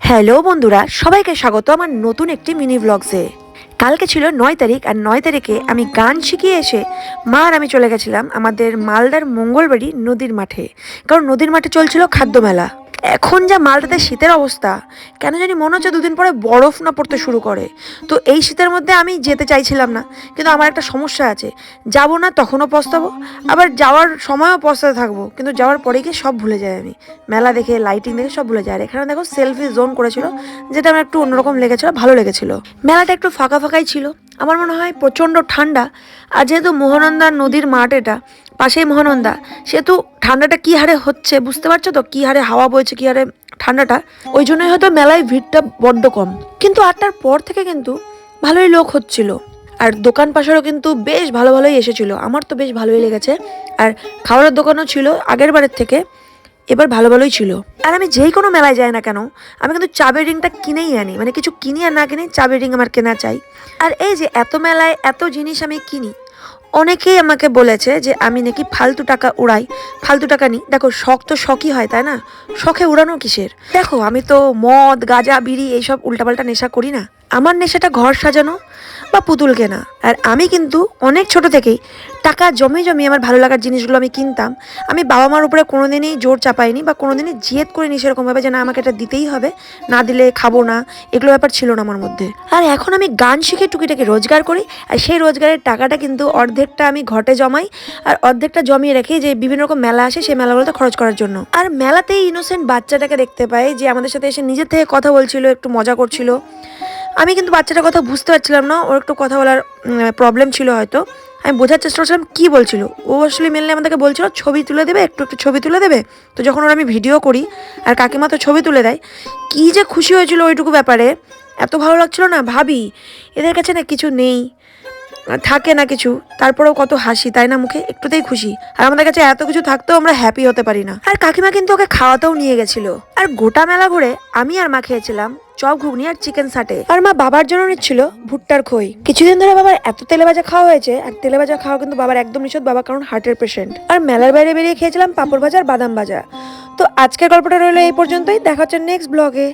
Hello বন্ধুরা, সবাইকে স্বাগত আমার নতুন একটি মিনি ব্লগসে। কালকে ছিল ৯ তারিখ, আর ৯ তারিখে আমি গান শিখিয়ে এসে মা আর আমি চলে গেছিলাম আমাদের মালদার মঙ্গলবাড়ি নদীর মাঠে, কারণ নদীর মাঠে চলছিল খাদ্য মেলা। এখন যা মালদাতে শীতের অবস্থা, কেন জানি মনে হচ্ছে দুদিন পরে বরফ না পড়তে শুরু করে। তো এই শীতের মধ্যে আমি যেতে চাইছিলাম না, কিন্তু আমার একটা সমস্যা আছে, যাব না তখনও পস্তাবো, আবার যাওয়ার সময়ও পস্তাতে থাকবো, কিন্তু যাওয়ার পরে গিয়ে সব ভুলে যাই আমি। মেলা দেখে, লাইটিং দেখে সব ভুলে যায়। আর এখানে দেখো সেলফি জোন করেছিল, যেটা আমার একটু অন্যরকম লেগেছিল, ভালো লেগেছিল। মেলাটা একটু ফাঁকা ফাঁকাই ছিল, আমার মনে হয় প্রচণ্ড ঠান্ডা। আর যেহেতু মহানন্দা নদীর মাঠ, এটা পাশেই মহানন্দা, সেহেতু ঠান্ডাটা কী হারে হচ্ছে বুঝতে পারছো তো, কী হারে হাওয়া বইছে, কী হারে ঠান্ডাটা, ওই জন্যই হয়তো মেলায় ভিড়টা বড্ড কম। কিন্তু ৮টার পর থেকে কিন্তু ভালোই লোক হচ্ছিল, আর দোকান পাশেরও কিন্তু বেশ ভালো ভালোই এসেছিলো। আমার তো বেশ ভালোই লেগেছে। আর খাবারের দোকানও ছিল আগের বারের থেকে, এবার ভালো ভালোই ছিল। আর আমি যেই কোনো মেলায় যাই না কেন, আমি কিন্তু চাবের রিংটা কিনেই আনি, মানে কিছু কিনি আর না কিনি, চাবের রিং আমার কেনা চাই। আর এই যে এত মেলায় এত জিনিস আমি কিনি, অনেকেই আমাকে বলেছে যে আমি নাকি ফালতু টাকা উড়াই, ফালতু টাকা নিই। দেখো, শখ তো শখই হয়, তাই না? শখে উড়ানো কিসের? দেখো, আমি তো মদ গাঁজা বিড়ি এইসব উল্টাপাল্টা নেশা করি না। আমার নেশাটা ঘর সাজানো বা পুতুল কেনা। আর আমি কিন্তু অনেক ছোট থেকেই টাকা জমি জমি আমার ভালো লাগার জিনিসগুলো আমি কিনতাম। আমি বাবা মার উপরে কোনোদিনই জোর চাপাইনি বা কোনোদিনই জেদ করিনি সেরকমভাবে যে না আমাকে এটা দিতেই হবে, না দিলে খাবো না, এগুলো ব্যাপার ছিল না আমার মধ্যে। আর এখন আমি গান শিখে টুকিটাকি রোজগার করি, আর সেই রোজগারের টাকাটা কিন্তু অর্ধেকটা আমি ঘটে জমাই, আর অর্ধেকটা জমিয়ে রেখে যে বিভিন্ন রকম মেলা আসে সেই মেলাগুলোতে খরচ করার জন্য। আর মেলাতেই ইনোসেন্ট বাচ্চাটাকে দেখতে পাই, যে আমাদের সাথে এসে নিজের থেকে কথা বলছিল, একটু মজা করছিল। আমি কিন্তু বাচ্চাটার কথা বুঝতে পারছিলাম না, ওর একটু কথা বলার প্রবলেম ছিল হয়তো। আমি বোঝার চেষ্টা করছিলাম কী বলছিল। ও আসলে মেনলি আমাদেরকে বলছিল ছবি তুলে দেবে, একটু একটু ছবি তুলে দেবে। তো যখন ওর আমি ভিডিও করি আর কাকিমা তো ছবি তুলে দেয়, কী যে খুশি হয়েছিল ওইটুকু ব্যাপারে, এত ভালো লাগছিল না। ভাবি এদের কাছে না কিছু নেই, থাকে না কিছু, তারপরেও কত হাসি, তাই না? মুখে একটুতেই খুশি। আর আমাদের কাছে এত কিছু থাকতেও আমরা হ্যাপি হতে পারি না। আর কাকিমা কিন্তু ওকে খাওয়াতেও নিয়ে গেছিল। আর গোটা মেলা ঘুরে আমি আর মা খেয়েছিলাম চপ ঘুগনি আর চিকেন সাটে, আর মা বাবার জন্য নিচ্ছিল ভুট্টার খই। কিছুদিন ধরে বাবার এত তেলে ভাজা খাওয়া হয়েছে, আর তেলে ভাজা খাওয়া কিন্তু বাবার একদম নিষেধ, বাবা কারণ হার্টের পেশেন্ট। আর মেলার বাইরে বেরিয়ে খেয়েছিলাম পাঁপড় ভাজা আর বাদাম ভাজা। তো আজকের গল্পটা রইলো এই পর্যন্তই, দেখা হচ্ছে নেক্সট ব্লগে।